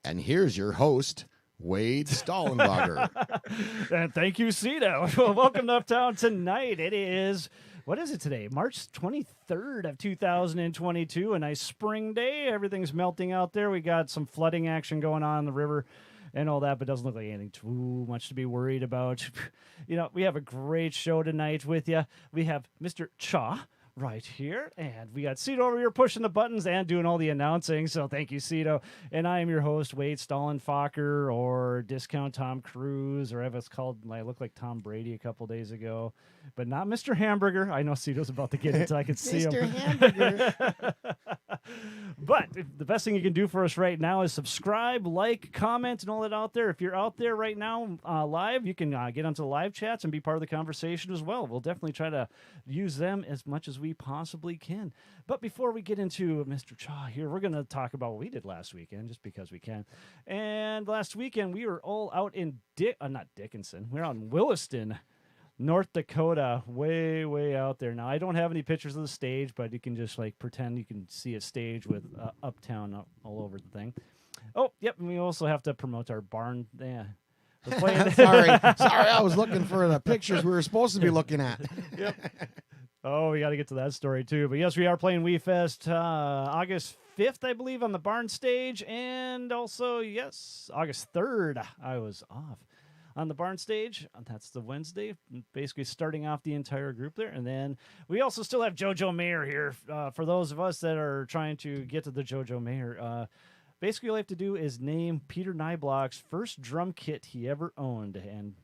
And here's your host, Wade Stallenbacher. And thank you, Cito. Well, welcome to Uptown tonight. It is, what is it today? March 23rd of 2022, a nice spring day. Everything's melting out there. We got some flooding action going on in the river and all that, but doesn't look like anything too much to be worried about. You know, we have a great show tonight with you. We have Mr. Cha right here, and we got Cito over here pushing the buttons and doing all the announcing, so thank you, Cito. And I am your host, Wade Stallenbacher, or Discount Tom Cruise, or I was called, I look like Tom Brady a couple days ago, but not Mr. Hamburger. I know Cito's about to get into, I can see him. Mr. Hamburger. But the best thing you can do for us right now is subscribe, like, comment, and all that out there. If you're out there right now live, you can get onto the live chats and be part of the conversation as well. We'll definitely try to use them as much as we possibly can. But before we get into Mr. Cha here, we're going to talk about what we did last weekend, just because we can. And last weekend, we were all out in not Dickinson. We were out in Williston, North Dakota, way, way out there. Now, I don't have any pictures of the stage, but you can just pretend you can see a stage with Uptown all over the thing. Oh, yep, and we also have to promote our barn. Yeah. Sorry, I was looking for the pictures we were supposed to be looking at. Yep. Oh, we got to get to that story, too. But yes, we are playing WeFest August 5th, I believe, on the barn stage. And also, yes, August 3rd, I was off on the barn stage. That's the Wednesday, basically starting off the entire group there. And then we also still have JoJo Mayer here. For those of us that are trying to get to the JoJo Mayer, basically all you have to do is name Peter Nyblock's first drum kit he ever owned. And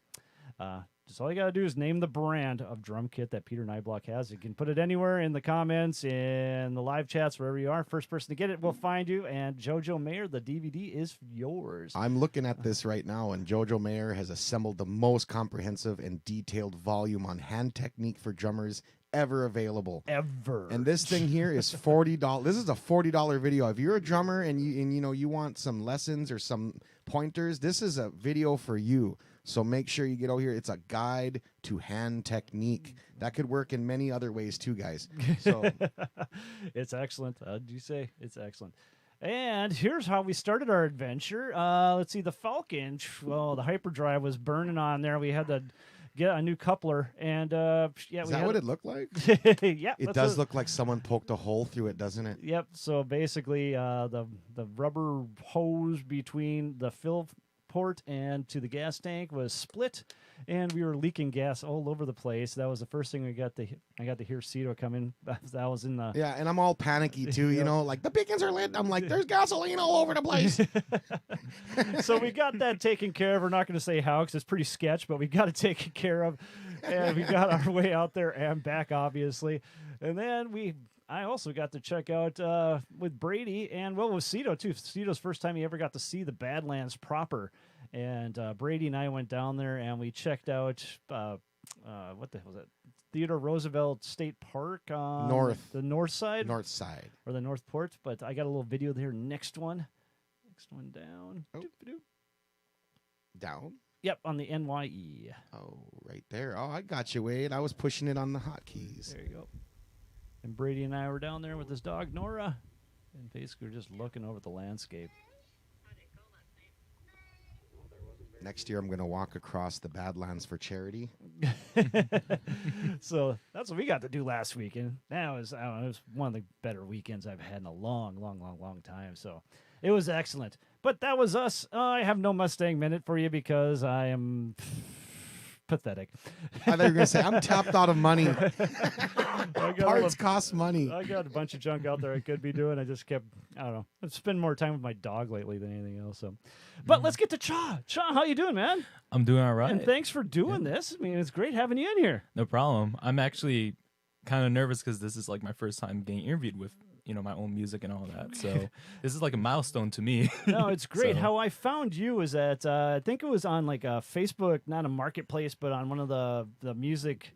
just all you got to do is name the brand of drum kit that Peter Nyblock has. You can put it anywhere in the comments, in the live chats, wherever you are. First person to get it will find you. And JoJo Mayer, the DVD is yours. I'm looking at this right now, and JoJo Mayer has assembled the most comprehensive and detailed volume on hand technique for drummers ever available. Ever. And this thing here is $40. This is a $40 video. If you're a drummer and you want some lessons or some pointers, this is a video for you. So make sure you get over here. It's a guide to hand technique. That could work in many other ways too, guys. So it's excellent. Did you say it's excellent? And here's how we started our adventure. Let's see, the Falcon. Well, the hyperdrive was burning on there. We had to get a new coupler, and is that what it looked like? Yeah, it does look like someone poked a hole through it, doesn't it? Yep. So basically, the rubber hose between the fill port and to the gas tank was split, and we were leaking gas all over the place. That was the first thing I got to hear Cito come in. That was in the and I'm all panicky too. You know, like the beacons are lit. I'm like, there's gasoline all over the place. So we got that taken care of. We're not going to say how because it's pretty sketch, but we got it taken care of, and we got our way out there and back, obviously. And then I also got to check out with Brady and, with Cito, too. Cito's first time he ever got to see the Badlands proper. And Brady and I went down there, and we checked out, what the hell was that? Theodore Roosevelt State Park on the north side. North side. Or the North Port. But I got a little video there. Next one down. Oh. Down? Yep, on the NYE. Oh, right there. Oh, I got you, Wade. I was pushing it on the hotkeys. There you go. And Brady and I were down there with his dog, Nora, and basically we're just looking over the landscape. Next year, I'm going to walk across the Badlands for charity. So that's what we got to do last weekend. That was, I don't know, it was one of the better weekends I've had in a long, long, long, long time. So it was excellent. But that was us. I have no Mustang Minute for you because I am pathetic. I thought you were going to say, I'm tapped out of money. Parts cost money. I got a bunch of junk out there I could be doing. I just kept, I don't know. I've spent more time with my dog lately than anything else. So, but let's get to Cha. Cha, how you doing, man? I'm doing all right. And thanks for doing this. I mean, it's great having you in here. No problem. I'm actually kind of nervous because this is like my first time getting interviewed with, my own music and all that. So this is like a milestone to me. No, it's great. So, how I found you is that I think it was on like a Facebook, not a marketplace, but on one of the music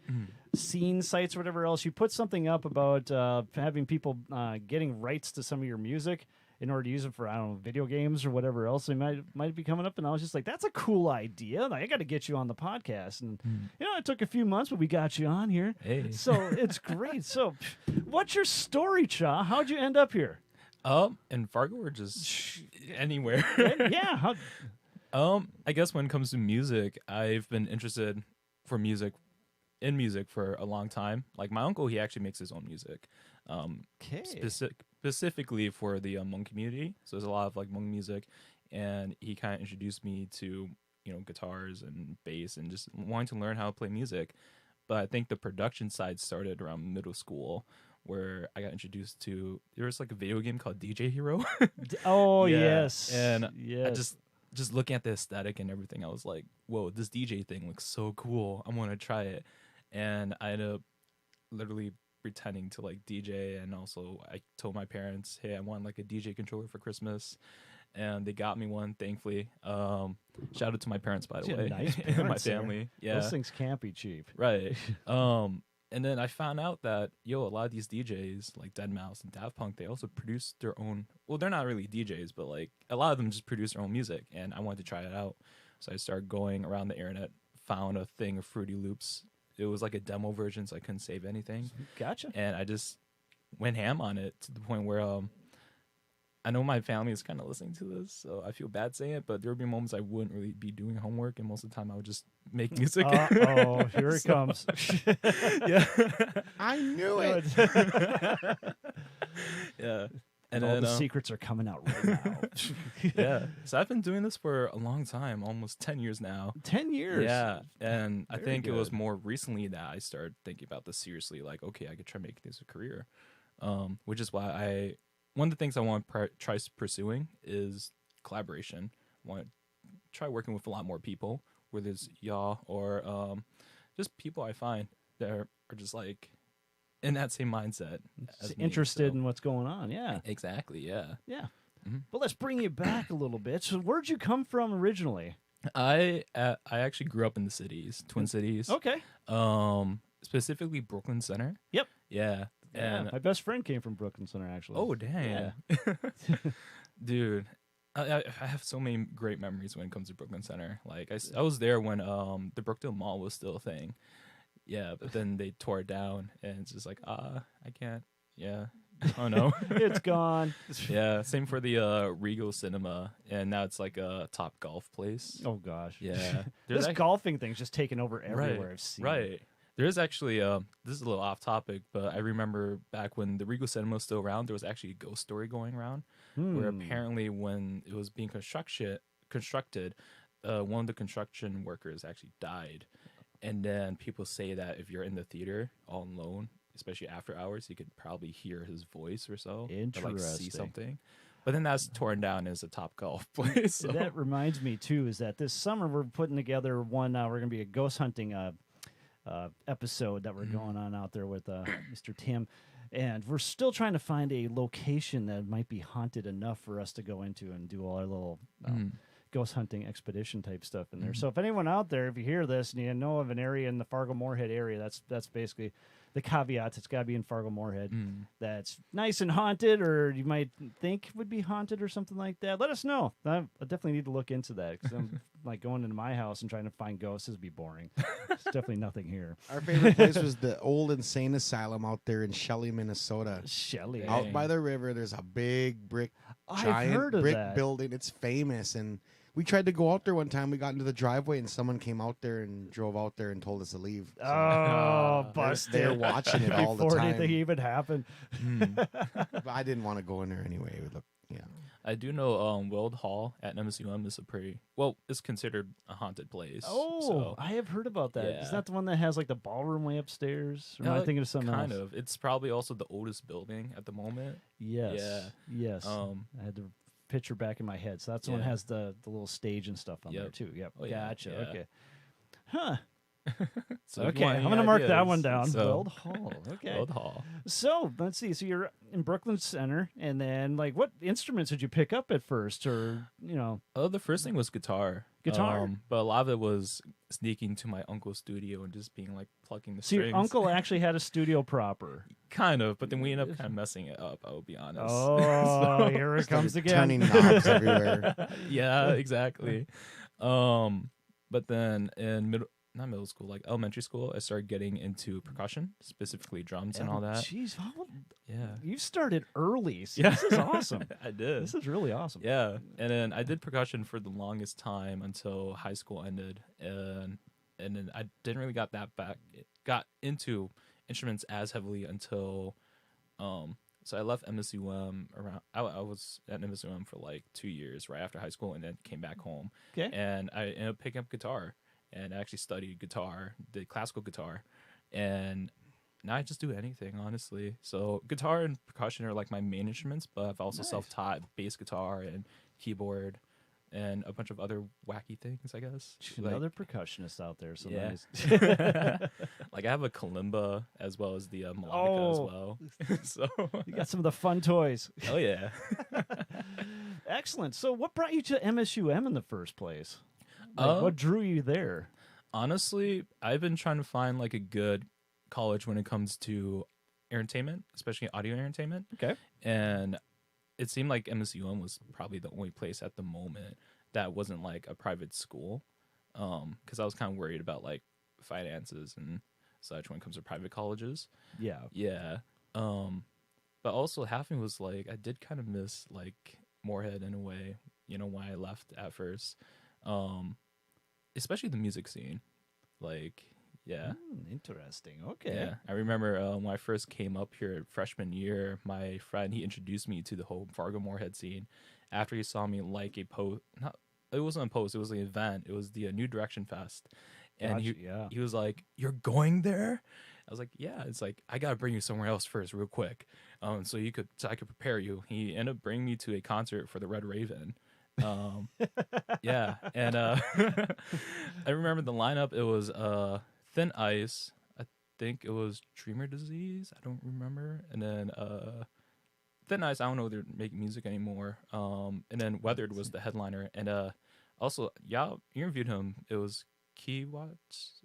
scene sites or whatever else. You put something up about having people getting rights to some of your music in order to use it for, I don't know, video games or whatever else they might be coming up. And I was just like, that's a cool idea. Like, I got to get you on the podcast. And, it took a few months, but we got you on here. Hey. So it's great. So what's your story, Cha? How'd you end up here? In Fargo or just anywhere? Yeah. I guess when it comes to music, I've been interested in music for a long time. Like my uncle, he actually makes his own music, Okay. specifically for the Hmong community. So there's a lot of like Hmong music, and he kind of introduced me to guitars and bass and just wanting to learn how to play music. But I think the production side started around middle school, where I got introduced to there was like a video game called DJ Hero. Oh Yeah, yes. and yes. I just looking at the aesthetic and everything, I was like, whoa, this DJ thing looks so cool. I want to try it. And I ended up literally pretending to like DJ, and also I told my parents, hey, I want like a DJ controller for Christmas, and they got me one, thankfully. Shout out to my parents, by the Yeah, way. nice And my parents there. family. Yeah. Those things can't be cheap. Right. And then I found out that a lot of these DJs like deadmau5 and Daft Punk, they also produce their own. Well, they're not really DJs, but like a lot of them just produce their own music, and I wanted to try it out. So I started going around the internet, found a thing of Fruity Loops. It was like a demo version, so I couldn't save anything, Gotcha. and I just went ham on it to the point where I know my family is kind of listening to this, so I feel bad saying it, but there would be moments I wouldn't really be doing homework, and most of the time I would just make music. Oh, here it comes. Yeah. I knew it. Yeah. And all the secrets are coming out right now. Yeah. So I've been doing this for a long time, almost 10 years now. 10 years. Yeah. And I Very think it was good. more recently that I started thinking about this seriously, like, okay, I could try making this a career. Which is why one of the things I want to try pursuing is collaboration. I want to try working with a lot more people, whether it's y'all or just people I find that are just like in that same mindset. As me, Interested so- in what's going on. Yeah. Exactly, yeah. Yeah. Mhm. But let's bring you back a little bit. So where'd you come from originally? I actually grew up in the cities, Twin Cities. Okay. Specifically Brooklyn Center. Yep. Yeah. Yeah, And my best friend came from Brooklyn Center, actually. oh dang, dude, I have so many great memories when it comes to Brooklyn Center. Like I was there when the Brookdale Mall was still a thing. Yeah, but then they tore it down, and it's just like I can't. Yeah. Oh no. It's gone. Yeah. Same for the Regal Cinema, and now it's like a Top Golf place. Oh gosh. Yeah. This There's golfing thing's just taken over everywhere. Right, I've seen. right. There's actually this is a little off topic, but I remember back when the Regal Cinema was still around, there was actually a ghost story going around where apparently when it was being constructed, one of the construction workers actually died, and then people say that if you're in the theater all alone, especially after hours, you could probably hear his voice or so, or like see Interesting. something. But then that's torn down as a Top Golf place. So. That reminds me too, is that this summer we're putting together one. We're going to be a ghost hunting episode that we're going on out there with Mr. Tim, and we're still trying to find a location that might be haunted enough for us to go into and do all our little ghost hunting expedition type stuff in there. So if anyone out there, if you hear this and you know of an area in the Fargo Moorhead area, that's basically the caveats. It's got to be in Fargo Moorhead. That's nice and haunted, or you might think would be haunted or something like that. Let us know. I definitely need to look into that, because I'm like going into my house and trying to find ghosts would be boring. There's definitely nothing here. Our favorite place was the old insane asylum out there in Shelley, Minnesota. Shelley. Dang. Out by the river, there's a big brick, I've giant heard of brick that. building. It's famous, and we tried to go out there one time. We got into the driveway, and someone came out there and drove out there and told us to leave. So Oh, busted. they're watching it all the Before time. anything even happened. But I didn't want to go in there anyway. It would look, yeah. I do know Weld Hall at MSUM is it's considered a haunted place. Oh, so, I have heard about that. Yeah. Is that the one that has like the ballroom way upstairs? Or am I thinking of something kind else? of. It's probably also the oldest building at the moment. Yes. Yeah. Yes. I had the picture back in my head. So that's the one that Yeah. has the little stage and stuff on there Yep. too. Yep. Oh, yeah. Gotcha. Yeah. Okay. Huh. So if you Okay. want I'm any going to mark that ideas, one down. so- Weld Hall. Okay. Weld Hall. So let's see. So you're in Brooklyn Center, and then like, what instruments did you pick up at first, or The first thing was guitar. Guitar? But a lot of it was sneaking to my uncle's studio and just being like plucking the So strings. your uncle actually had a studio proper. Kind of, but then we ended up kind of messing it up, I will be honest. Oh, here it comes Started again. Turning knobs everywhere. Yeah, exactly. But then in not middle school, like elementary school, I started getting into percussion, specifically drums and all that. Jeez, Yeah. you started early. So Yeah. This is awesome. I did. This is really awesome. Yeah, and then I did percussion for the longest time until high school ended, and then I didn't really got into instruments as heavily until so I left MSUM around. I was at MSUM for like 2 years right after high school, and then came back home. Okay. And I ended up picking up guitar, and I actually studied guitar, did classical guitar, and now I just do anything, honestly. So guitar and percussion are like my main instruments, but I've also Nice. self-taught bass guitar and keyboard and a bunch of other wacky things, I guess. Another percussionist out there. So Yeah. nice. Like I have a kalimba as well as the melodica as well. So You got some of the fun toys. oh yeah. Excellent. So what brought you to MSUM in the first place? Like, what drew you there? Honestly, I've been trying to find like a good college when it comes to entertainment, especially audio entertainment. Okay. And it seemed like MSUM was probably the only place at the moment that wasn't like a private school. Because I was kind of worried about like finances and such when it comes to private colleges. Yeah. Yeah. But also half of me was like, I did kind of miss like Moorhead in a way, why I left at first. Especially the music scene. Like, yeah. Interesting. Okay. Yeah, I remember when I first came up here at freshman year, my friend, he introduced me to the whole Fargo Moorhead scene after he saw me like a post. It wasn't a post, it was an event. It was the New Direction Fest. And he was like, "You're going there?" I was like, "Yeah." It's like, "I got to bring you somewhere else first real quick. So I could prepare you." He ended up bringing me to a concert for the Red Raven. Yeah, and I remember the lineup. It was Thin Ice, I think it was Dreamer Disease, I don't remember, and then Thin Ice, I don't know if they're making music anymore, and then Weathered was the headliner, and also y'all interviewed him. It was Kiwat,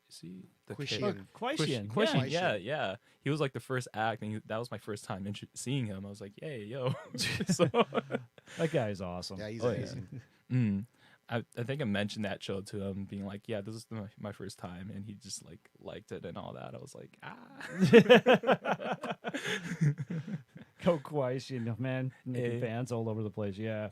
is he the Quishian. Quishian. Yeah, he was like the first act, and that was my first time seeing him. I was like, "Hey, yo." So That guy's awesome. Yeah, he's Oh, amazing. I think I mentioned that show to him, being like, "Yeah, this is my first time," and he just like liked it and all that. I was like, Go Quishian, man. Making fans all over the place. Yeah.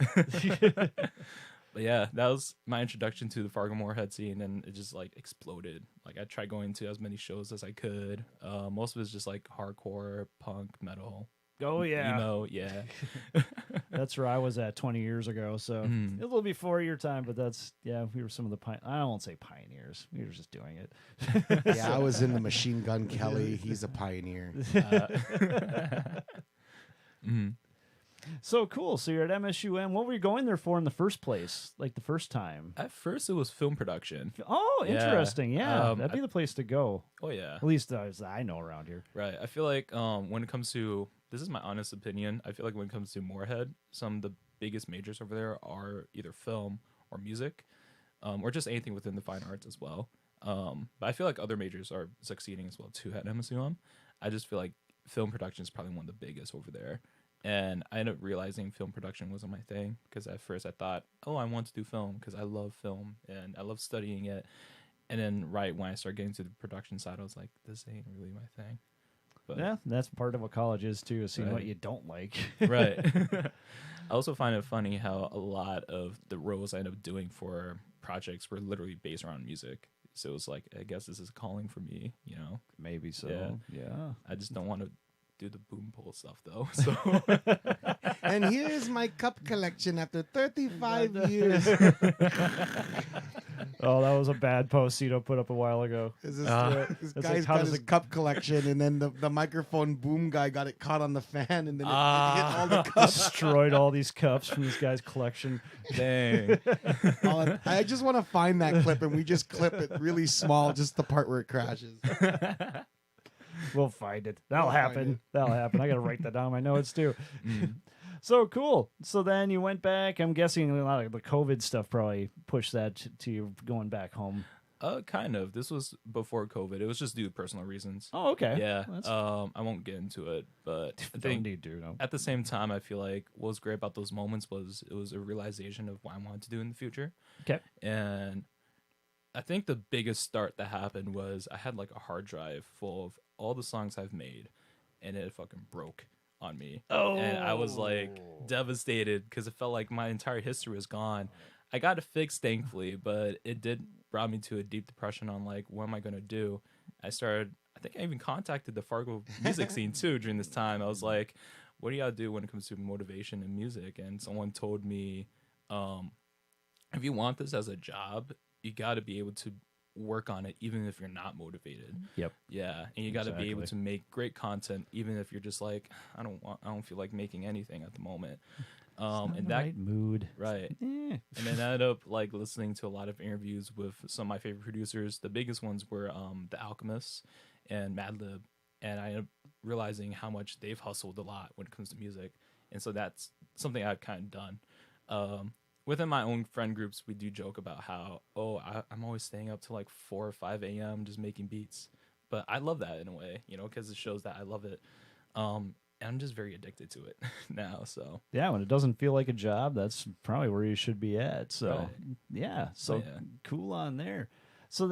But yeah, that was my introduction to the Fargo Moorhead scene, and it just like exploded. Like I tried going to as many shows as I could. Most of it's just like hardcore, punk, metal. Oh yeah. Emo, yeah. That's where I was at 20 years ago. So a little before your time, but we were some of the I won't say pioneers. We were just doing it. Yeah, I was in the Machine Gun Kelly. He's a pioneer. So cool. So you're at MSUM. What were you going there for in the first place? Like the first time? At first, it was film production. Oh, Yeah. interesting. Yeah, that'd be the place to go. Oh yeah, At least as I know around here. right. I feel like when it comes to, this is my honest opinion, I feel like when it comes to Moorhead, some of the biggest majors over there are either film or music, or just anything within the fine arts as well. But I feel like other majors are succeeding as well too at MSUM. I just feel like film production is probably one of the biggest over there. And I ended up realizing film production wasn't my thing, because at first I thought, oh, I want to do film because I love film and I love studying it. And then right when I started getting to the production side, I was like, this ain't really my thing. But, Yeah, that's part of what college is too, is seeing Right. what you don't like. Right. I also find it funny how a lot of the roles I ended up doing for projects were literally based around music. So it was like, I guess this is a calling for me, Maybe so. Yeah. I just don't want to do the boom pole stuff though. So And here's my cup collection after 35 years. Oh, that was a bad post Cito put up a while ago. This It's guy's like, how got does his it- cup collection, and then the microphone boom guy got it caught on the fan, and then it hit all the cups. Destroyed all these cups from this guy's collection. dang. I just want to find that clip, and we just clip it really small, just the part where it crashes. We'll find it. That'll We'll find happen. it. That'll happen. I got to write that down in my notes too. So cool. So then you went back. I'm guessing a lot of the COVID stuff probably pushed that to you going back home. Kind of. This was before COVID. It was just due to personal reasons. Oh, okay. Yeah. That's I won't get into it, but I don't think need to. No. at the same time, I feel like what was great about those moments was it was a realization of what I wanted to do in the future. Okay. And I think the biggest start that happened was I had like a hard drive full of all the songs I've made, and it fucking broke on me. And I was like devastated because it felt like my entire history was gone. I got it fixed, thankfully, but it did brought me to a deep depression on like, what am I gonna do? I think I even contacted the Fargo music scene too during this time. I was like, what do y'all do when it comes to motivation in music? And someone told me, if you want this as a job, you got to be able to work on it even if you're not motivated. Yep. Yeah, and you got to be able to make great content even if you're just like, I don't feel like making anything at the moment. And that right mood, right. And then I ended up like listening to a lot of interviews with some of my favorite producers. The biggest ones were The Alchemists and Madlib, and I ended up realizing how much they've hustled a lot when it comes to music, and so that's something I've kind of done. Within my own friend groups, we do joke about how, I'm always staying up till like 4 or 5 a.m. just making beats. But I love that in a way, because it shows that I love it. And I'm just very addicted to it now. So yeah, when it doesn't feel like a job, that's probably where you should be at. So right. yeah, cool on there. So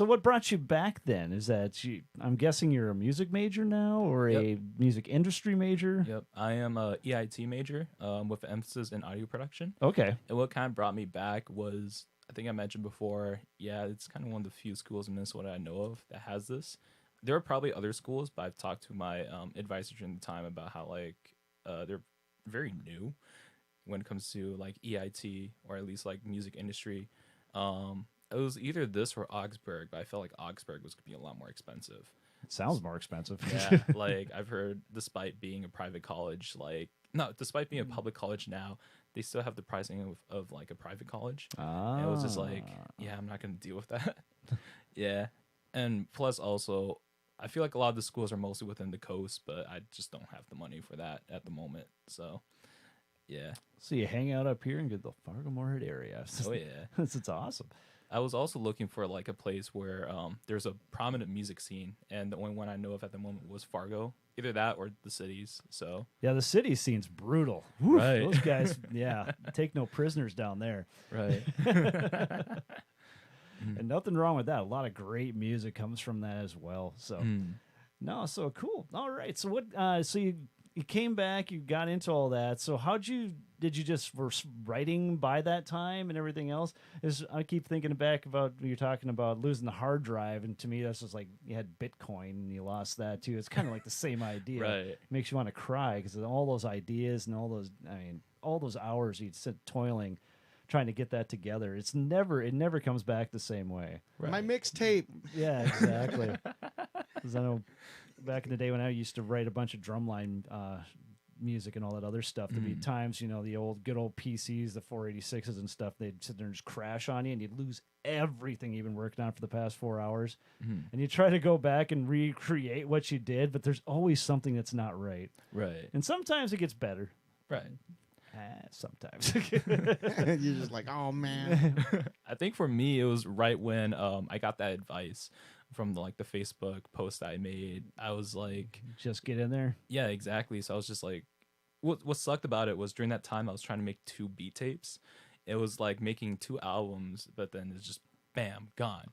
what brought you back then? Is that I'm guessing you're a music major now or a music industry major? Yep, I am a EIT major with emphasis in audio production. Okay. And what kind of brought me back was, I think I mentioned before, it's kind of one of the few schools in Minnesota I know of that has this. There are probably other schools, but I've talked to my advisor during the time about how like they're very new when it comes to like EIT or at least like music industry. It was either this or Augsburg, but I felt like Augsburg was going to be a lot more expensive. It sounds more expensive. Yeah, like I've heard, despite being a private college, despite being a public college now, they still have the pricing of like a private college. And it was just like, I'm not going to deal with that. Yeah. And plus also, I feel like a lot of the schools are mostly within the coast, but I just don't have the money for that at the moment. So, yeah. So you hang out up here and get the Fargo Moorhead area. Oh, yeah. It's awesome. I was also looking for like a place where there's a prominent music scene, and the only one I know of at the moment was Fargo. Either that or the cities. So yeah, the city scene's brutal. Woof, right, those guys. Yeah, take no prisoners down there. Right. And nothing wrong with that. A lot of great music comes from that as well. So no, so cool. All right. So what? So you came back, you got into all that. So did you just were writing by that time and everything else? I keep thinking back about when you're talking about losing the hard drive, and to me that's just like you had Bitcoin and you lost that too. It's kind of like the same idea. Right. It makes you want to cry because all those ideas and all those hours you'd sit toiling trying to get that together. It never comes back the same way. Right. My mixtape. Yeah, exactly. Because I know back in the day when I used to write a bunch of drumline music and all that other stuff, there'd be times, the old good old PCs, the 486s and stuff, they'd sit there and just crash on you and you'd lose everything you've been working on for the past 4 hours. And you try to go back and recreate what you did, but there's always something that's not right. Right. And sometimes it gets better. Right. Sometimes. You're just like, oh, man. I think for me, it was right when I got that advice from the Facebook post I made. I was like, just get in there. Yeah, exactly. So I was just like, what sucked about it was during that time I was trying to make 2 beat tapes. It was like making 2 albums, but then it's just bam, gone.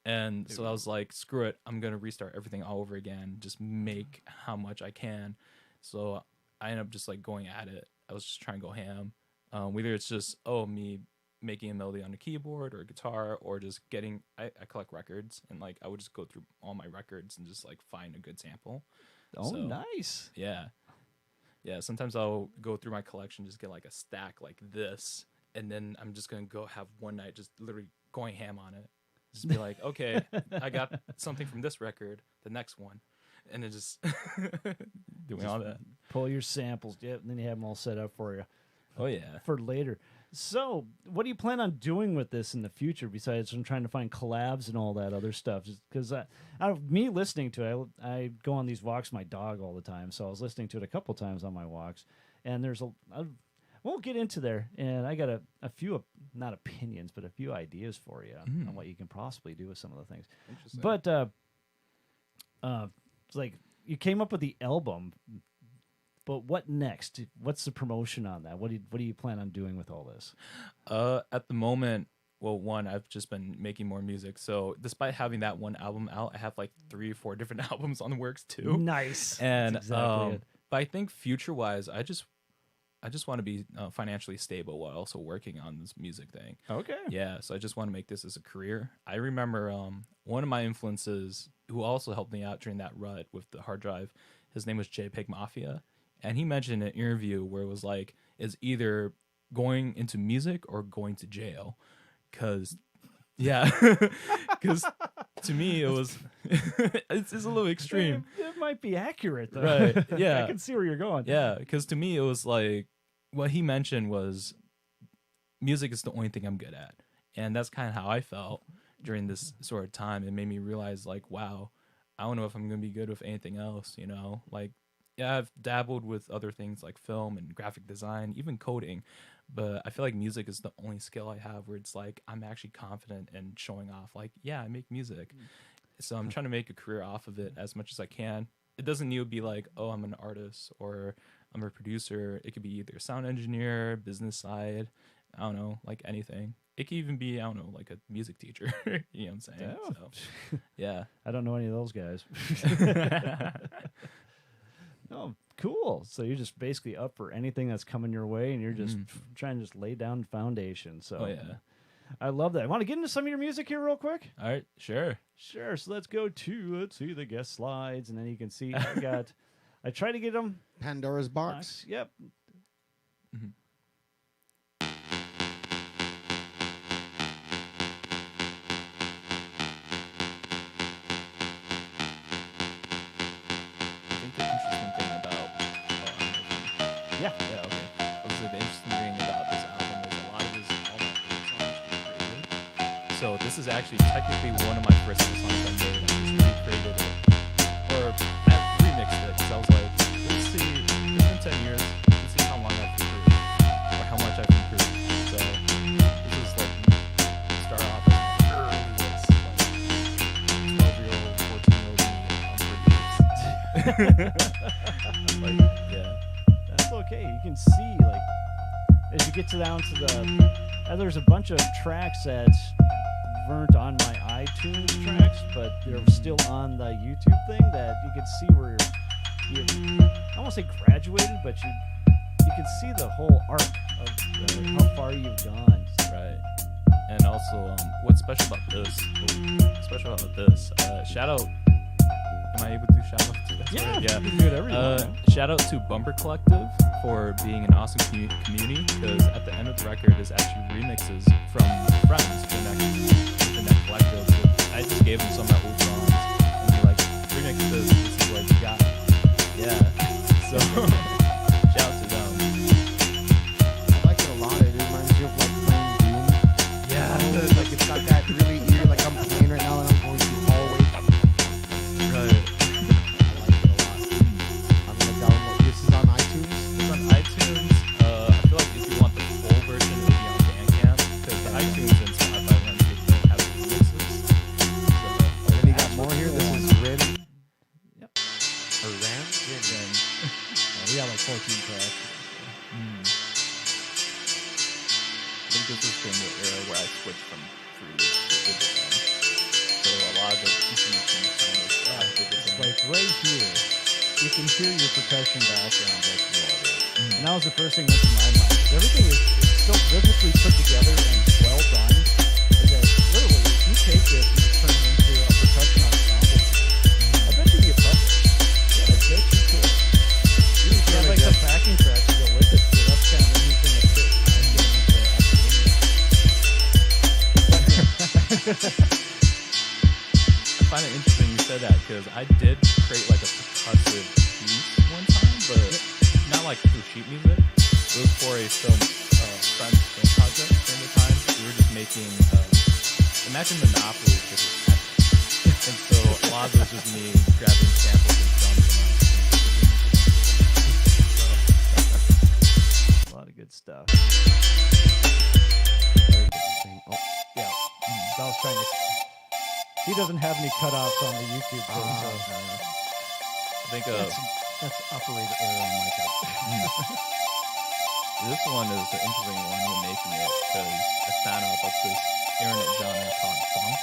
And so I was like, screw it, I'm gonna restart everything all over again, just make how much I can. So I ended up just like going at it. I was just trying to go ham. Whether it's just me making a melody on a keyboard or a guitar, or just I collect records, and like I would just go through all my records and just like find a good sample. Oh, so, nice. Yeah. Sometimes I'll go through my collection, just get like a stack like this, and then I'm just gonna go have one night just literally going ham on it. Just be like, okay, I got something from this record, the next one, and then just doing just all that. Pull your samples, and then you have them all set up for you. Oh yeah, for later. So, what do you plan on doing with this in the future besides from trying to find collabs and all that other stuff? Because me listening to it, I go on these walks with my dog all the time, so I was listening to it a couple times on my walks, and I won't get into there, and I got a few, not opinions, but a few ideas for you on what you can possibly do with some of the things. Interesting. But it's like you came up with the album. But what next? What's the promotion on that? What do you plan on doing with all this? At the moment, well, one, I've just been making more music. So despite having that one album out, I have like 3 or 4 different albums on the works too. Nice. And That's exactly it. but I think future wise, I just want to be financially stable while also working on this music thing. Okay. Yeah, so I just want to make this as a career. I remember one of my influences who also helped me out during that rut with the hard drive. His name was JPEG Mafia, and he mentioned in an interview where it was like, it's either going into music or going to jail. Because to me it was it's a little extreme. It might be accurate though. Right, yeah. I can see where you're going. Yeah, because to me it was like, what he mentioned was music is the only thing I'm good at. And that's kind of how I felt during this sort of time. It made me realize, like, wow, I don't know if I'm going to be good with anything else, you know? Like, yeah, I've dabbled with other things like film and graphic design, even coding. But I feel like music is the only skill I have where it's like I'm actually confident in showing off. Like, yeah, I make music. So I'm trying to make a career off of it as much as I can. It doesn't need to be like, oh, I'm an artist or I'm a producer. It could be either sound engineer, business side, I don't know, like anything. It could even be, I don't know, like a music teacher. You know what I'm saying? Yeah. So, yeah. I don't know any of those guys. Oh, cool. So you're just basically up for anything that's coming your way, and you're just trying to just lay down the foundation. So Oh, yeah. I love that. I want to get into some of your music here real quick. All right, sure. Sure. So let's see the guest slides, and then you can see I try to get them. Pandora's box. Yep. Mhm. I think the interesting thing about Yeah. okay. Obviously, the interesting thing about this album is a lot of his songs he created. So this is actually technically one of my first songs I made. I just recreated it, or I remixed it because I was like, let's see, it's been 10 years. Let's see how long I've improved or how much I've improved. So this is like start off as my earliest like 12-year-old, 14-year-old me unproduced. Like, yeah. That's okay. You can see, like, as you get down to the, there's a bunch of tracks that weren't on my iTunes tracks, but they're still on the YouTube thing that you can see where I won't say graduated, but you can see the whole arc of how far you've gone. Right. And also, what's special about this? Shout out. Am I able to shout out to this? Yeah, Yeah. you can do whatever you want. Shout out to Bumper Collective for being an awesome community, because at the end of the record is actually remixes from friends in that collective. I just gave them some of my old songs and be like, remix this is what you got. Yeah. So shout out to them. I like it a lot. It reminds you of like playing Doom. Yeah. Like it's got that really eerie, like I'm playing right now and I'm going through hallways. Right. I like it a lot. I'm gonna download. This is on iTunes. It's on iTunes. I feel like if you want the full version, it would be on Bandcamp, because the iTunes and Spotify landscape don't have remixes. So, And then you got more here. This is Rin. Yep. Or Ram. then, We got like 14 tracks. I think this is from the era where I switched from free to digital. So a lot of the information you find is digital. Like right here, you can hear your percussion background right through all this. And that was the first thing that went to my mind. 'Cause everything is so rhythmically put together and well done. Is that literally, if you take this and just turn it into a percussion ensemble, I bet you get published. Yeah, I bet you could. You have like some backing tracks to go with it. So that's kind of the new thing that's getting into academia. I find it interesting you said that, because I did create like a percussive piece one time, but not like through sheet music. It was for a film, friend's film project during the time. We were just making, imagine Monopoly with this epic. And so a lot of it was just me grabbing samples and drums and A lot of good stuff. Oh, Yeah. I was trying to. He doesn't have any cutoffs on the YouTube thing, so I think that's operator error on my part. this one is an interesting one when making it, because I found out about this internet genre called funk.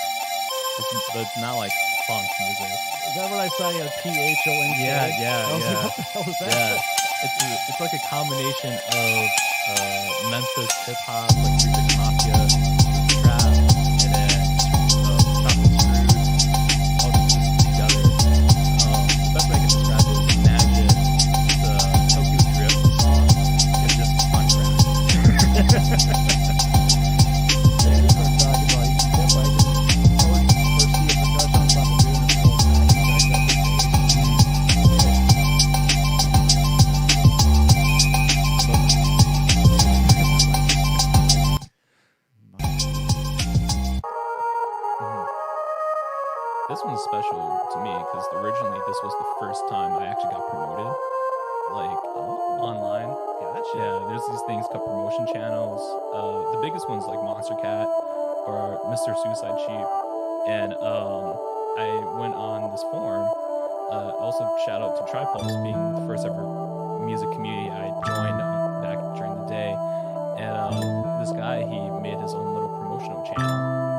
But it's not like funk music. Is that what I saw? PHONK? Yeah. I was like, what the hell is that? Yeah, it's like a combination of Memphis hip hop, like Freak Mafia, trap, and then chocolate screws, all just together. The best way I can describe it is imagine the Tokyo Drift song is just fun rap. This one's special to me because originally this was the first time I actually got promoted, like online. Gotcha. Yeah, there's these things called promotion channels. The biggest one's like Monster Cat or Mr. Suicide Sheep, and I went on this forum. Also, shout out to Tripulse being the first ever music community I joined back during the day, and this guy he made his own little promotional channel.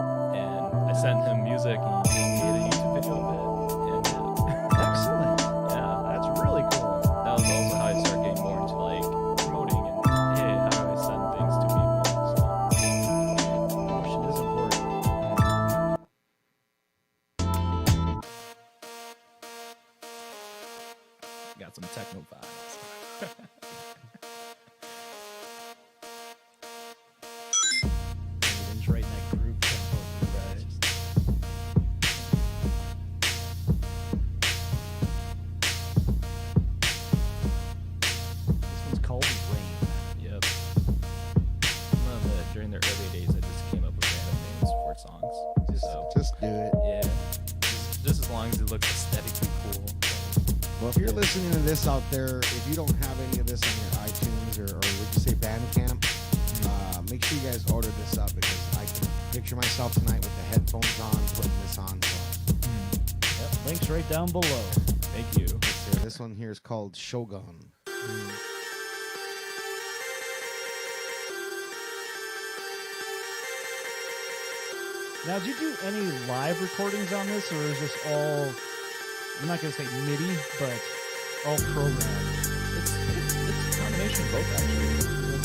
I sent him music and he made a YouTube video of it. And, excellent. Yeah. That's really cool. That was also how I started getting more into like promoting and hey, how do I send things to people? So Promotion is important. Got some techno vibes. Everything's right in that groove tempo, right? This one's called Rain. Yep. During the early days, I just came up with random names for songs. Just do it. Yeah. Just as long as it looks aesthetically cool. Well, if you're listening to this out there, if you don't have any of this on your iTunes or would you say Bandcamp, make sure you guys order this up because I can picture myself tonight with the headphones on, putting this on. So. Yep, links right down below. Thank you. This one here is called Shogun. Now, did you do any live recordings on this, or is this all, I'm not going to say MIDI, but all programmed? It's a combination of both, actually.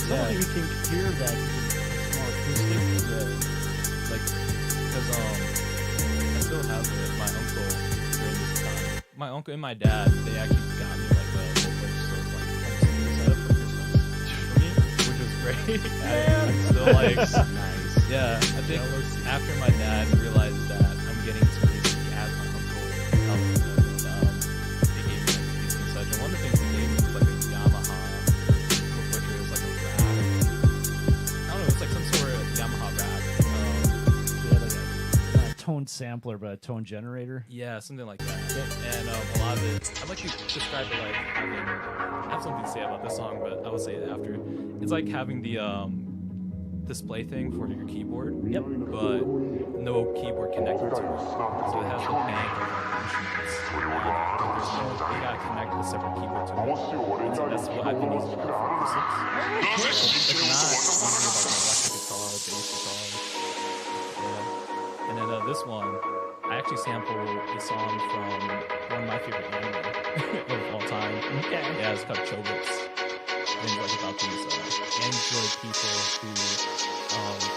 Some of you can hear that it's more acoustic. Yeah. Like, because I still have it. My uncle during this time. My uncle and my dad, they actually got me like a whole bunch of like home studio setup for Christmas for me, which was great. I'm still like Nice. Yeah, I think after my dad realized that I'm getting into music, he asked my uncle help him, they gave me like keys and such. And one of the things they gave me was like a Yamaha, which was like a rap. I don't know, it's like some sort of Yamaha rap. Yeah, like a tone sampler, but a tone generator. Yeah, something like that. And a lot of it, I'd like to describe it like having, I have something to say about this song, but I will say it after. It's like having the display thing for your keyboard. Yep. But no keyboard connected to it. So it has a bank of instruments. You gotta connect a separate keyboard to it. And so that's what I've been using for acoustics. It's not something like an electric guitar, bass guitar. Yeah. And then this one, I actually sampled a song from one of my favorite anime of all time. Okay. Yeah, it's called Chobits. And it's like about these android people who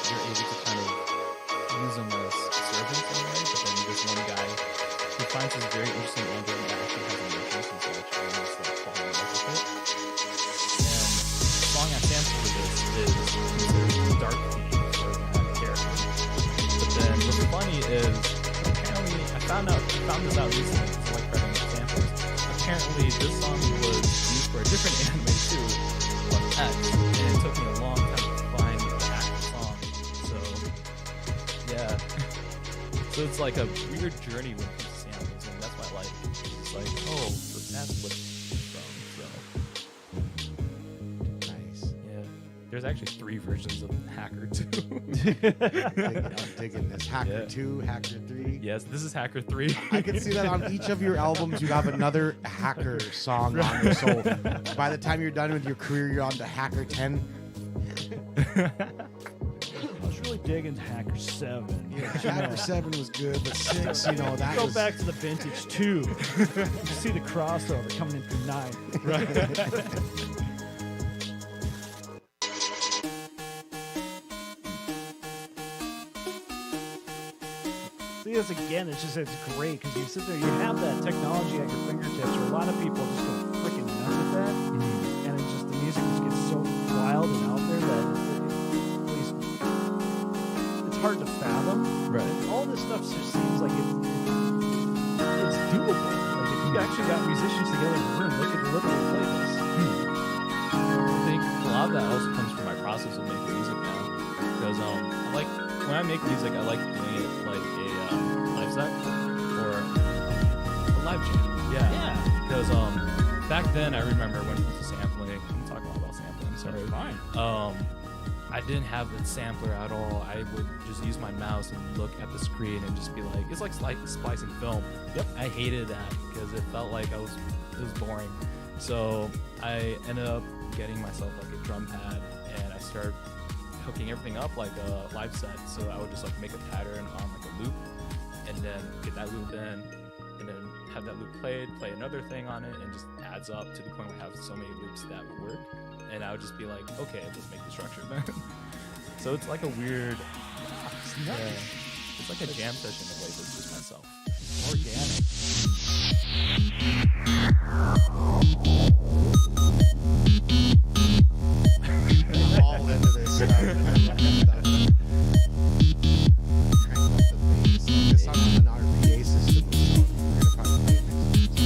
you're able to kind of use them as servants in a way, but then this one guy who finds this very interesting android that actually has emotions and such, and he's like falling in love with it. And the song I sampled for this is considered dark theme for that character. But then what's funny is apparently I found this out recently, so like writing examples. Apparently this song was used for a different anime too. And it took me a long time to find the actual song. So, yeah. So it's like a weird journey when it comes to samples, and that's why I like it. It's like, oh, so that's what it's from. So, Nice. yeah. There's actually 3 versions of Hacker 2. I'm digging this. Hacker 2, Hacker 3. Yes, this is Hacker 3. I can see that on each of your albums, you have another Hacker song on there. So by the time you're done with your career, you're on to Hacker 10. really digging Hacker 7. Yeah, Hacker 7 was good, but 6, you know, that Go was... back to the vintage 2. You see the crossover coming in through 9. See, this again, it's great because you sit there, you have that technology at your fingertips, where a lot of people just go freaking nuts with that, and it's just the music just gets so wild and out there that it's hard to fathom. Right. And all this stuff just seems like it's doable. Like if you actually got musicians together in the room, they could literally play this. I think a lot of that also comes from my process of making music now. Because I like when I make music, I like doing it like a live set or a live jam. Yeah. Because back then I remember when it was sampling. I'm talking a lot about sampling. Sorry. Fine. I didn't have the sampler at all. I would just use my mouse and look at the screen and just be like, it's like splicing film. Yep. I hated that because it felt like it was boring. So I ended up getting myself like a drum pad and I started hooking everything up like a live set. So I would just like make a pattern on like a loop and then get that loop in and then have that loop played, play another thing on it, and just adds up to the point where I have so many loops that would work. And I would just be like, okay, let's make the structure then. So it's like a weird, it's like a jam session in a way, but it's just myself. Organic. I'm all into this stuff. Crank up the bass. This on an RPA system. So we're gonna probably play it next time.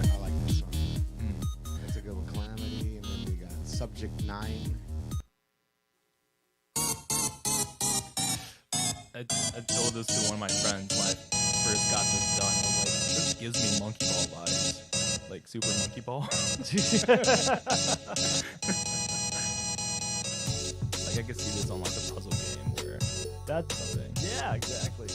I like this one. That's a good one. Calamity, and then we got Subject 9. I told this to one of my friends when I first got this done. I was like, this gives me monkey ball vibes. Like Super Monkey Ball. Like I could see this on like a puzzle game or That's something. Yeah, exactly.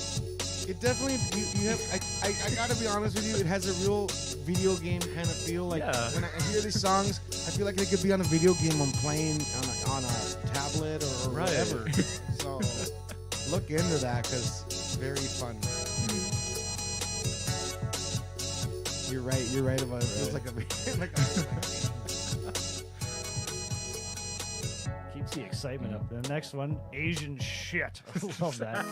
It definitely, you have, I gotta be honest with you, it has a real video game kind of feel. Like when I hear these songs, I feel like they could be on a video game I'm playing on a tablet or whatever. So look into that because it's very fun. You're right about it. It feels like a Keeps the excitement up. The next one, Asian shit. I love that.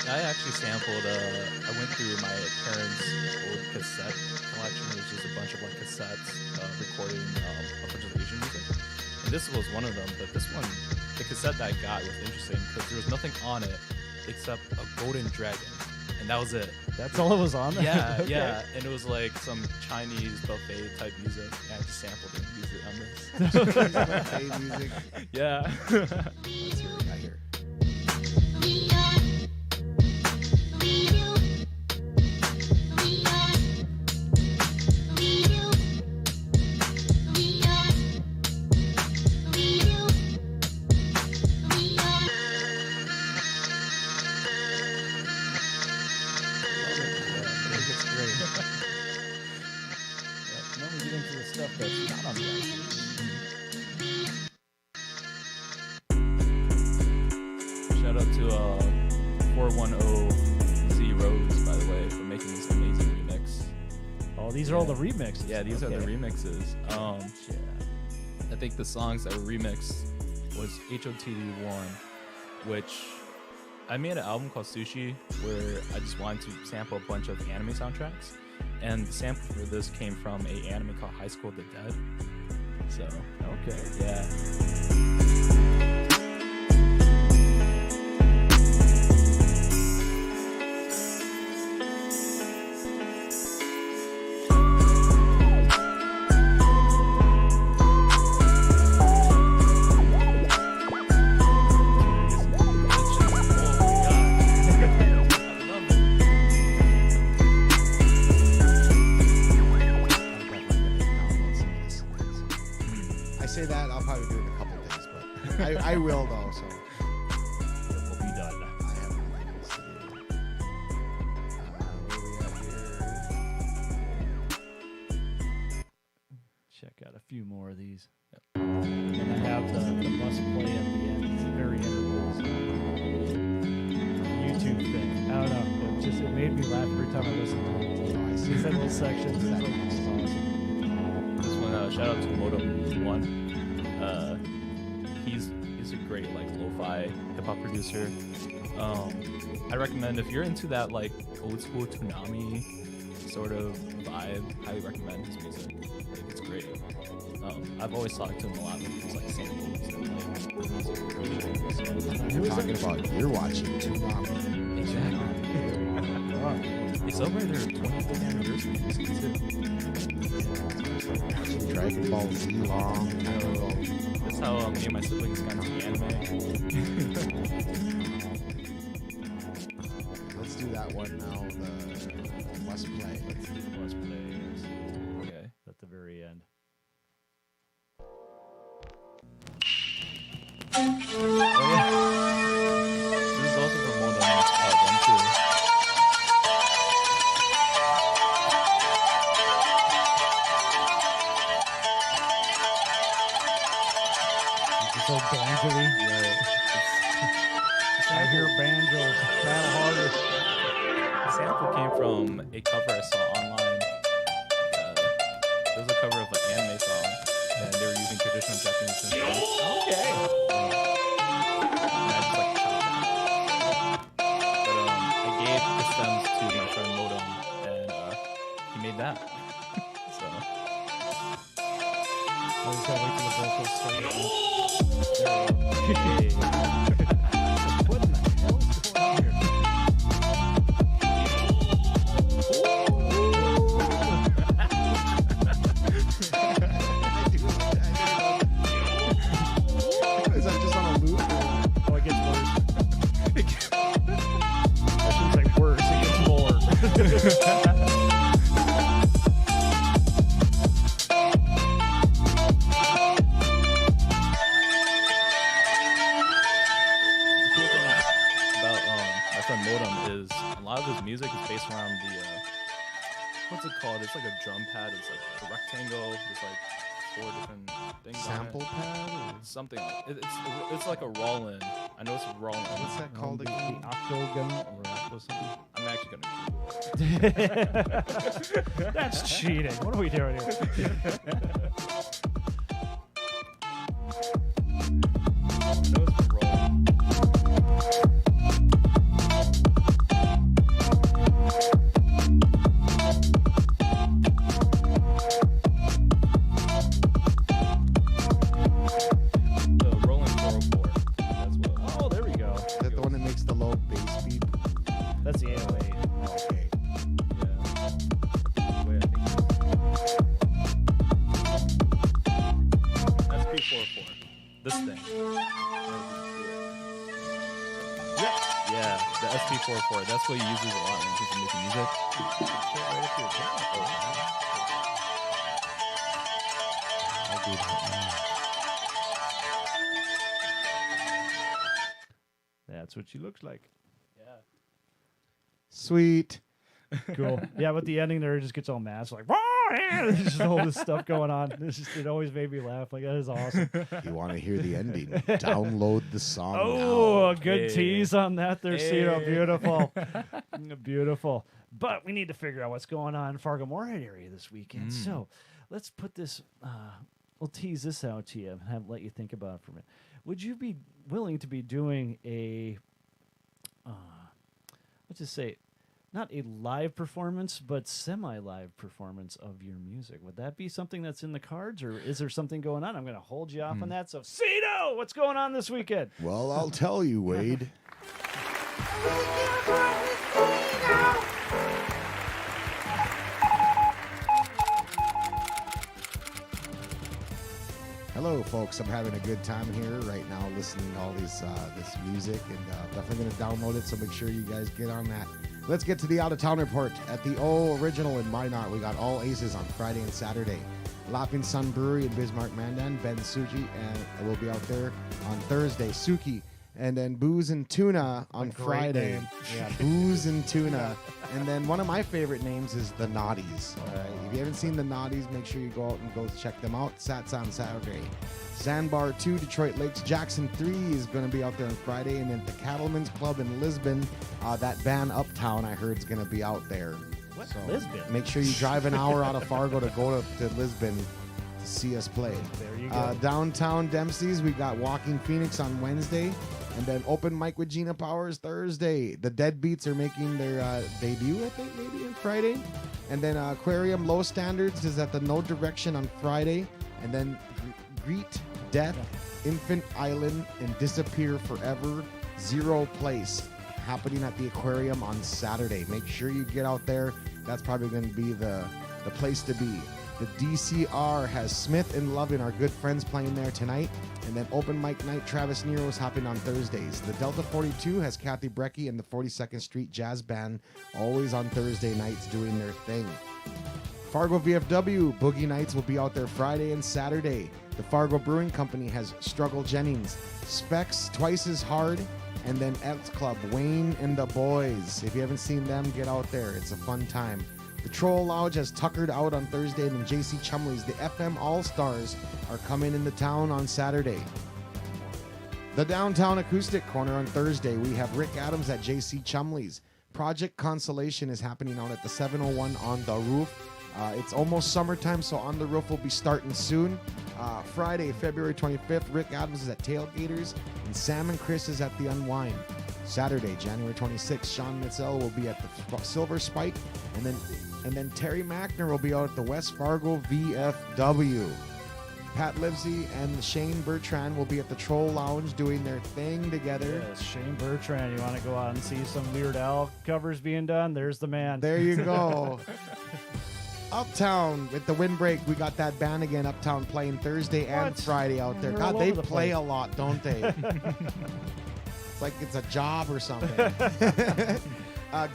I actually sampled, I went through my parents' old cassette collection. It was just a bunch of like cassettes recording a bunch of Asian music. And this was one of them, but this one, the cassette that I got was interesting because there was nothing on it except a golden dragon. And that was it. That's all it was on there? Yeah, Okay. yeah. And it was like some Chinese buffet type music. And I just sampled it and used it on this. buffet music. Yeah. Let's hear it right here. Now we get into the stuff that's not on the album. Shout out to 410Z Rose, by the way, for making this amazing remix. Oh, these are all the remixes. Yeah, these are the Okay. remixes. I think the songs that were remixed was HOTD1, which I made an album called Sushi where I just wanted to sample a bunch of anime soundtracks. And the sample for this came from an anime called High School of the Dead. So, Okay. yeah. I say that, I'll probably do it in a couple days, but I will though, so We'll be done. I have nothing else to do. Where we at here? Check out a few made me laugh every time I listened to it. I see. He said little sections. That was awesome. This one, shout out to Modem1. He's a great like lo-fi hip hop producer. I recommend if you're into that like old school Toonami sort of vibe, highly recommend his music. Like, it's great. I've always talked to him a lot with his like samples and like music creation. You're talking about you're watching Toonami. Exactly. It's over their 25th anniversary this year, Watching Dragon Ball Z long. too. That's how me and my siblings got into anime. Let's do that one now. The must play. Let's play. Okay. At the very end. Oh yeah. This is also from Modem 1 too. It's so banjo-y. I hear banjos. Battle harder. The sample came from a cover I saw online. There was a cover of an anime song, and they were using traditional Japanese instruments. Okay. And I just like chopped it. But I gave the stems to my friend Modem, and he made that. So I just gotta wait till the vocals start. hey. What in the hell is going on here? Is that just on a loop? Oh, it gets worse. I shouldn't say worse, it gets more. The cool thing about my friend Modem is a lot of his music is based around the what's it called? It's like a drum pad. It's like a rectangle. There's like 4 different things Sample on it. pad? Or Something. It's like a roll-in. I know it's a roll-in. what's that called The again? octagon or octo something. I'm actually gonna. That's cheating. What are we doing here? That was a roll. The rolling 404. That's what. Oh, there we go. Is that the one that makes the low bass beat? That's the 808. Okay. Yeah. Wait, I think that's P44. This thing. Yeah, the SP44. That's what he uses a lot when he's making music. I'll do that That's what she looks like. Yeah. Sweet. Cool. Yeah, but the ending there just gets all mad. It's like, "Whoa!" There's just all this stuff going on. It always made me laugh. Like, that is awesome. You want to hear the ending? Download the song Oh, now. a good Hey. tease on that there, Cito. Hey. Beautiful. Beautiful. But we need to figure out what's going on in Fargo Moorhead area this weekend. So let's put this, we'll tease this out to you and let you think about it for a minute. Would you be willing to be doing a, let's just say, not a live performance, but semi-live performance of your music? Would that be something that's in the cards, or is there something going on? I'm going to hold you off on that. So, Cito, what's going on this weekend? Well, I'll tell you, Wade. Hello, folks. I'm having a good time here right now, listening to all these this music, and definitely going to download it. So make sure you guys get on that. Let's get to the out of town report at the Original in Minot. We got all aces on Friday and Saturday. Lapping Sun Brewery in Bismarck, Mandan, Ben Suji, and we'll be out there on Thursday. Suki And then Booze and Tuna on great Friday. name. Yeah, Booze and Tuna. And then one of my favorite names is the Naughties. All right. If you haven't seen the Naughties, make sure you go out and go check them out. Sats on Saturday. Sandbar 2, Detroit Lakes. Jackson 3 is going to be out there on Friday. And then the Cattlemen's Club in Lisbon, that band Uptown, I heard, is going to be out there. What? So Lisbon? make sure you drive an hour out of Fargo to go to Lisbon to see us play. There you go. Downtown Dempsey's, we got Walking Phoenix on Wednesday. And then open mic with Gina Powers Thursday. The Deadbeats are making their debut, I think, maybe on Friday. And then Aquarium Low Standards is at the No Direction on Friday. And then Greet, Death, Infant Island, and Disappear Forever, Zero Place, happening at the Aquarium on Saturday. Make sure you get out there. That's probably going to be the place to be. The DCR has Smith and Lovin, our good friends, playing there tonight. And then open mic night, Travis Nero is happening on Thursdays. The Delta 42 has Kathy Brecky and the 42nd Street Jazz Band always on Thursday nights doing their thing. Fargo VFW Boogie Nights will be out there Friday and Saturday. The Fargo Brewing Company has Struggle Jennings, Specs Twice as Hard, and then Elks Club, Wayne and the Boys. If you haven't seen them, get out there. It's a fun time. The Troll Lounge has Tuckered out on Thursday, and then JC Chumley's. The FM All-Stars are coming into town on Saturday. The Downtown Acoustic Corner on Thursday. We have Rick Adams at JC Chumley's. Project Consolation is happening out at the 701 On the Roof. It's almost summertime, so On the Roof will be starting soon. Friday, February 25th, Rick Adams is at Tailgaters, and Sam and Chris is at The Unwind. Saturday, January 26th, Sean Mitzel will be at the Silver Spike, and then Terry Mackner will be out at the West Fargo VFW. Pat Livesey and Shane Bertrand will be at the Troll Lounge doing their thing together. Yes, Shane Bertrand. You want to go out and see some Weird Al covers being done? There's the man. There you go. Uptown with the windbreak. We got that band again, Uptown, playing Thursday and What? Friday out there. They're God, all they over the play place. a lot, don't they? It's like it's a job or something.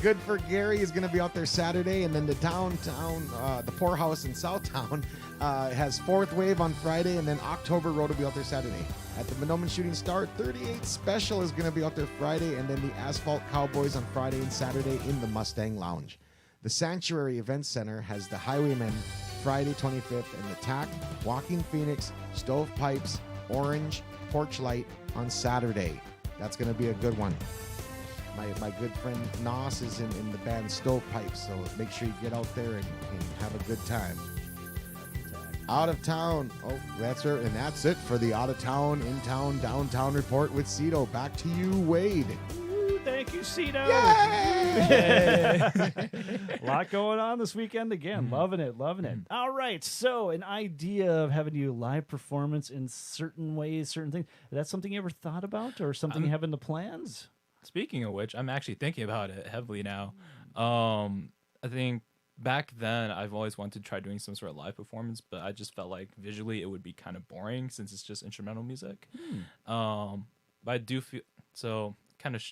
Good for Gary is going to be out there Saturday, and then the downtown, the Poorhouse in Southtown has Fourth Wave on Friday, and then October Road will be out there Saturday. At the Monoman Shooting Star, 38 Special is going to be out there Friday, and then the Asphalt Cowboys on Friday and Saturday in the Mustang Lounge. The Sanctuary Event Center has the Highwaymen Friday 25th, and the TAC, Walking Phoenix, Stovepipes, Orange, Porchlight on Saturday. That's going to be a good one. My good friend Nos is in the band Stovepipes, so make sure you get out there and have a good time. Out of town. Oh, that's her, and that's it for the out of town, in town, downtown report with Cito. Back to you, Wade. Ooh, thank you, Cito. Yay! A lot going on this weekend again. Loving it, loving it. All right, so an idea of having you live performance in certain ways, certain things. Is that something you ever thought about, or something you have in the plans? Speaking of which, I'm actually thinking about it heavily now. I think back then I've always wanted to try doing some sort of live performance, but I just felt like visually it would be kind of boring since it's just instrumental music. But I do feel so kind of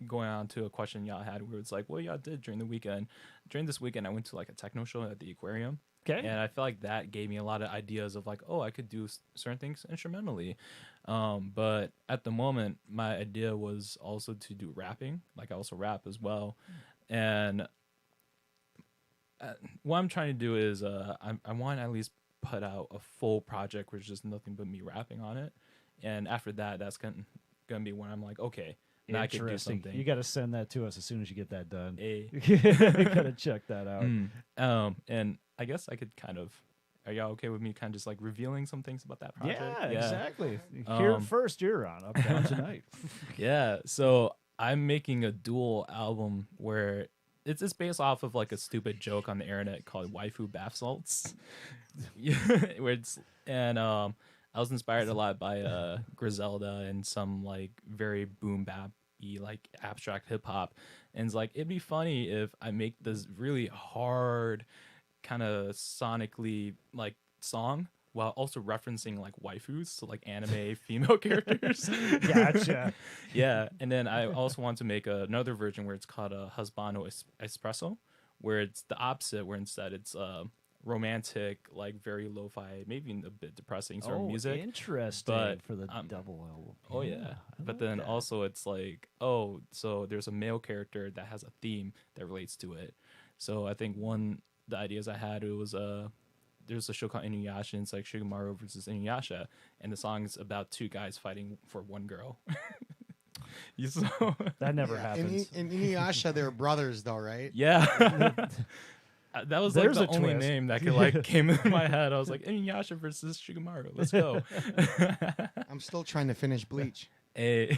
going on to a question y'all had where it's like, what y'all did during the weekend. During this weekend, I went to like a techno show at the Aquarium. Okay. And I feel like that gave me a lot of ideas of like, oh, I could do certain things instrumentally. But at the moment, my idea was also to do rapping. Like I also rap as well. And what I'm trying to do is I want to at least put out a full project where it's just nothing but me rapping on it. And after that, that's going to be when I'm like, okay, now I can do something. You got to send that to us as soon as you get that done. A. You got to check that out. And I guess I could kind of, are y'all okay with me kind of just like revealing some things about that project? Yeah, exactly. Here first, you're on Uptown Tonight. Yeah, so I'm making a dual album where it's based off of like a stupid joke on the internet called waifu bath salts. Where it's, and I was inspired a lot by Griselda and some like very boom bap-y like abstract hip hop. And it's like, it'd be funny if I make this really hard kind of sonically like song while also referencing like waifus, so like anime female characters. Gotcha. Yeah, and then I also want to make another version where it's called a Husbando Espresso, where it's the opposite, where instead it's romantic, like very lo-fi, maybe even a bit depressing sort of music. Interesting but, for the double album. Oh yeah, but then also it's like, oh, so there's a male character that has a theme that relates to it. So I think the ideas I had, it was there's a show called Inuyasha, and it's like Shigemaru versus Inuyasha, and the song's about two guys fighting for one girl. That never happens. In Inuyasha, they're brothers, though, right? Yeah. That was like There's the a only twist. name that could like came in my head. I was like, Inuyasha versus Shigemaru. Let's go. I'm still trying to finish Bleach. Hey.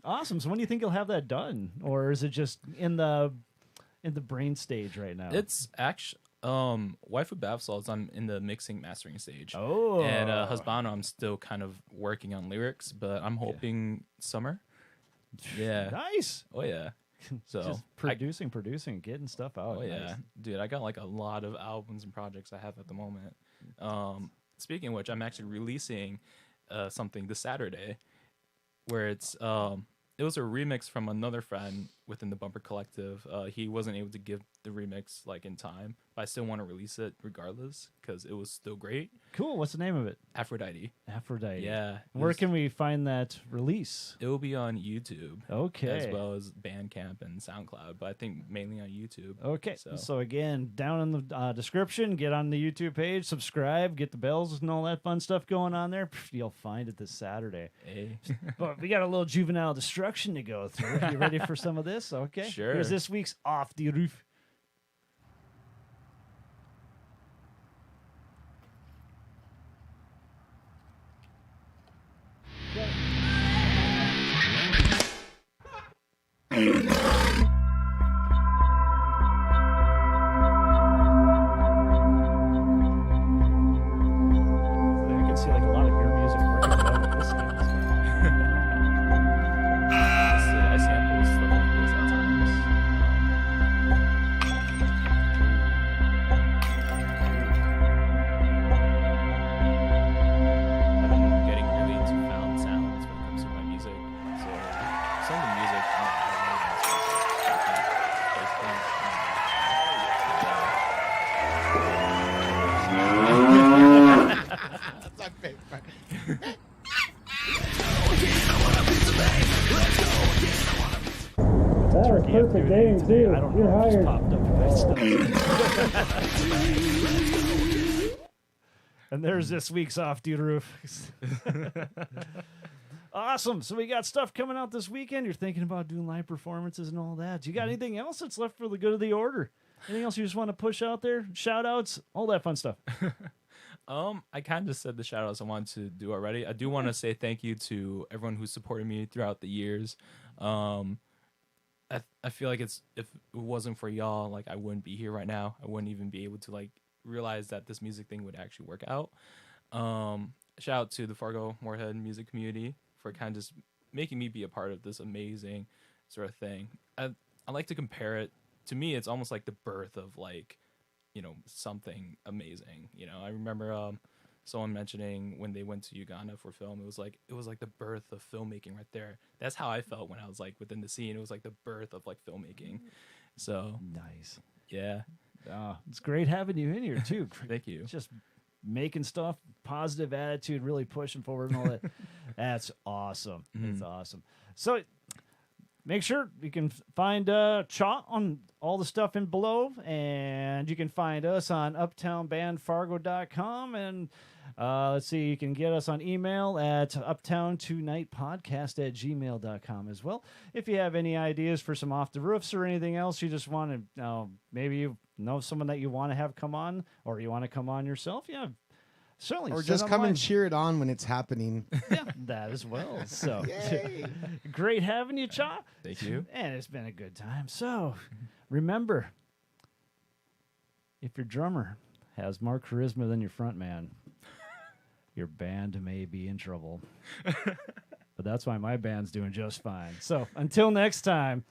Awesome. So when do you think you'll have that done, or is it just in the brain stage right now? It's actually Waifu Bath Salts, I'm in the mixing mastering stage. Oh. And Husbando, I'm still kind of working on lyrics, but I'm hoping summer. Yeah. Nice. Oh yeah. So Just producing, getting stuff out. oh yeah, Nice. dude, I got like a lot of albums and projects I have at the moment. Speaking of which, I'm actually releasing something this Saturday, where it was a remix from another friend within the Bumper Collective. He wasn't able to give the remix like in time, but I still want to release it regardless because it was still great. Cool. What's the name of it? Aphrodite. Aphrodite. Yeah. Where can we find that release? It will be on YouTube. Okay. As well as Bandcamp and SoundCloud, but I think mainly on YouTube. Okay. So, So again, down in the description, get on the YouTube page, subscribe, get the bells and all that fun stuff going on there. You'll find it this Saturday. hey. But we got a little juvenile destruction to go through. You ready for some of this? Okay. Sure. Here's this week's Off the Roof. I can see like a lot of your music working well with this thing. I sample stuff like this at times. I've been getting really into found sounds when it comes to my music. So some of the music on the That's my favorite. That was perfect game too. I don't know. Hired. Popped up with that stuff. And there's this week's Off the Roof. Awesome. So we got stuff coming out this weekend. You're thinking about doing live performances and all that. You got anything else that's left for the good of the order? Anything else you just want to push out there? Shout outs, all that fun stuff. I kind of just said the shout outs I wanted to do already. I do want to say thank you to everyone who supported me throughout the years. I feel like if it wasn't for y'all, like I wouldn't be here right now. I wouldn't even be able to like realize that this music thing would actually work out. Shout out to the Fargo Moorhead music community for kind of just making me be a part of this amazing sort of thing. I like to compare it to me. It's almost like the birth of like, you know, something amazing. You know, I remember someone mentioning when they went to Uganda for film, it was like the birth of filmmaking right there. That's how I felt when I was like within the scene. It was like the birth of like filmmaking. So Nice. yeah, It's great having you in here too. thank you. Just making stuff, positive attitude, really pushing forward and all that. That's awesome. That's awesome. So make sure you can find Cha on all the stuff in below, and you can find us on uptownbandfargo.com, and let's see, you can get us on email at uptowntonightpodcast@gmail.com as well. If you have any ideas for some off the roofs or anything else you just want to, maybe you know someone that you want to have come on, or you want to come on yourself, yeah, certainly. Or send just them come line. and cheer it on when it's happening. Yeah, that as well. So Yay. great having you, Cha. Thank you. And it's been a good time. So remember, if your drummer has more charisma than your front man, your band may be in trouble. But that's why my band's doing just fine. So until next time.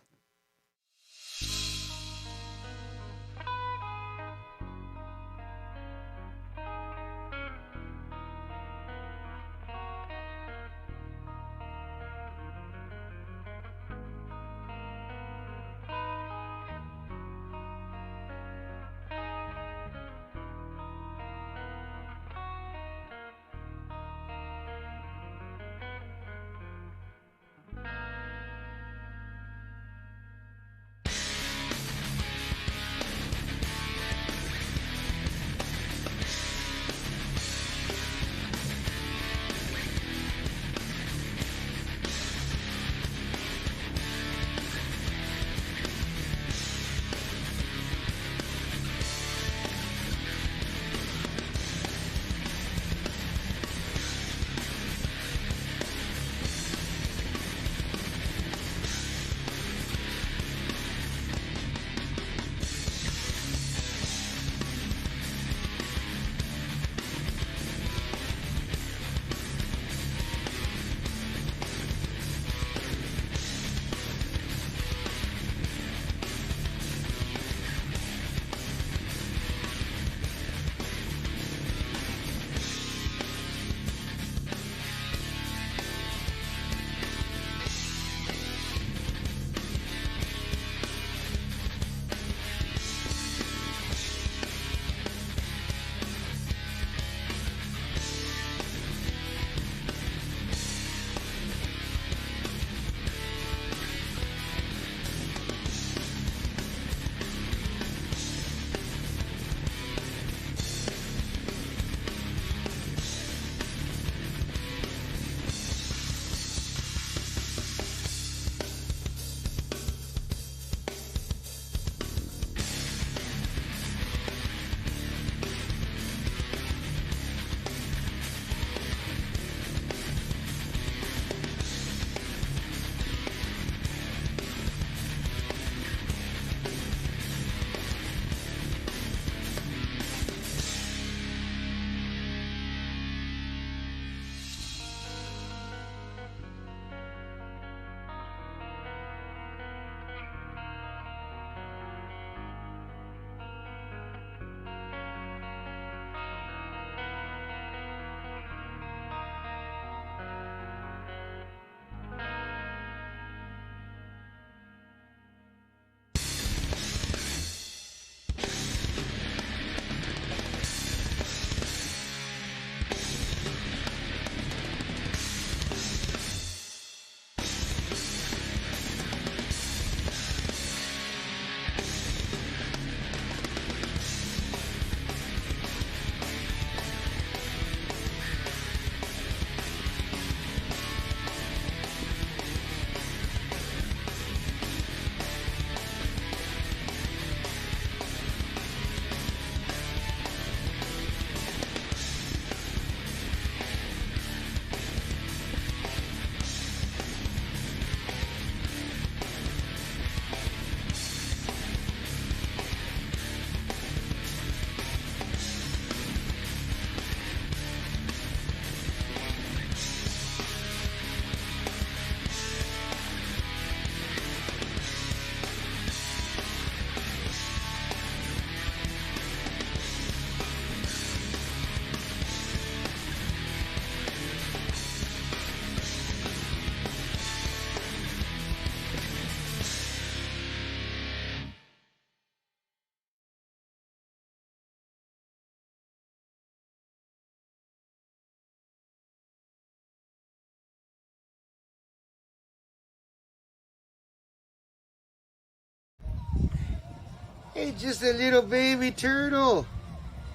It's just a little baby turtle.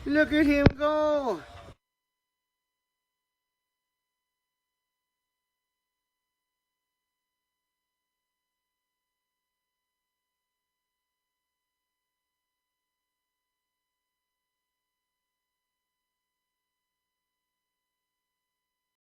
Look at him go.